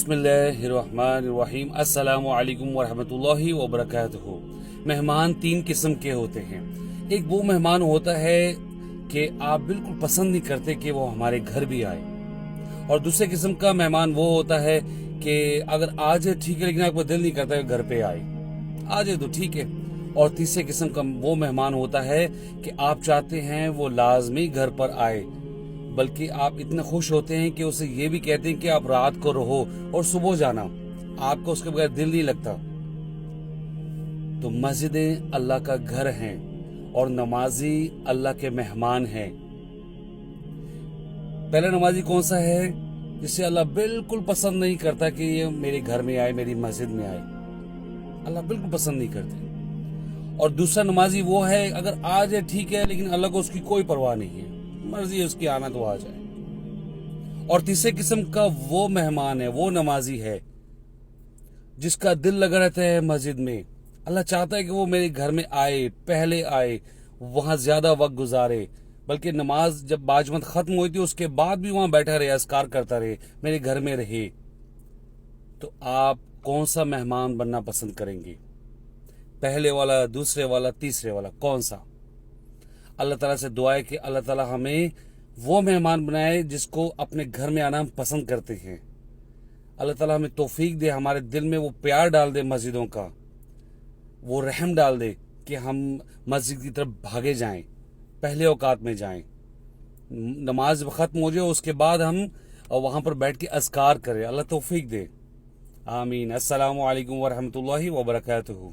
बिस्मिल्लाहिर्रहमानिर्रहीम। अस्सलामु अलैकुम वरहमतुल्लाहि वबरकातुहू। मेहमान तीन किस्म के होते हैं। एक वो मेहमान होता है कि आप बिल्कुल पसंद नहीं करते कि वो हमारे घर भी आए, और दूसरे किस्म का मेहमान वो होता है कि अगर आ जाए ठीक है, लेकिन आपको दिल नहीं करता कि घर पे आए, आ जाए तो ठीक है। और तीसरे किस्म का वो मेहमान होता है कि आप चाहते हैं वो लाजमी घर पर आए, बल्कि आप इतने खुश होते हैं कि उसे ये भी कहते हैं कि आप रात को रहो और सुबह जाना, आपको उसके बगैर दिल नहीं लगता। तो मस्जिदें अल्लाह का घर हैं और नमाजी अल्लाह के मेहमान हैं। पहला नमाजी कौन सा है? जिसे अल्लाह बिल्कुल पसंद नहीं करता कि ये मेरे घर में आए, मेरी मस्जिद में आए, अल्लाह बिल्कुल पसंद नहीं करते। और दूसरा नमाजी वो है, अगर आ जाए ठीक है, लेकिन अल्लाह को उसकी कोई परवाह नहीं है, मर्जी है उसकी आना तो आ जाए। और तीसरे किस्म का वो मेहमान है, वो नमाजी है जिसका दिल लगा रहता है मस्जिद में। अल्लाह चाहता है कि वो मेरे घर में आए, पहले आए, वहां ज्यादा वक्त गुजारे, बल्कि नमाज जब बाजमत खत्म हुई थी उसके बाद भी वहां बैठा रहे, अस्कार करता रहे, मेरे घर में रहे। तो आप कौन सा मेहमान बनना पसंद करेंगे? पहले वाला, दूसरे वाला, तीसरे वाला, कौन सा? अल्लाह ताला से दुआ है कि अल्लाह ताला हमें वो मेहमान बनाए जिसको अपने घर में आना हम पसंद करते हैं। अल्लाह ताला हमें तौफीक दे, हमारे दिल में वो प्यार डाल दे मस्जिदों का, वो रहम डाल दे कि हम मस्जिद की तरफ भागे जाएं, पहले औकात में जाएं, नमाज खत्म हो जाए उसके बाद हम वहां पर बैठ के अज़कार करें। अल्लाह तौफीक दे, आमीन। अस्सलामु अलैकुम वरहमतुल्लाहि वबरकातुहू।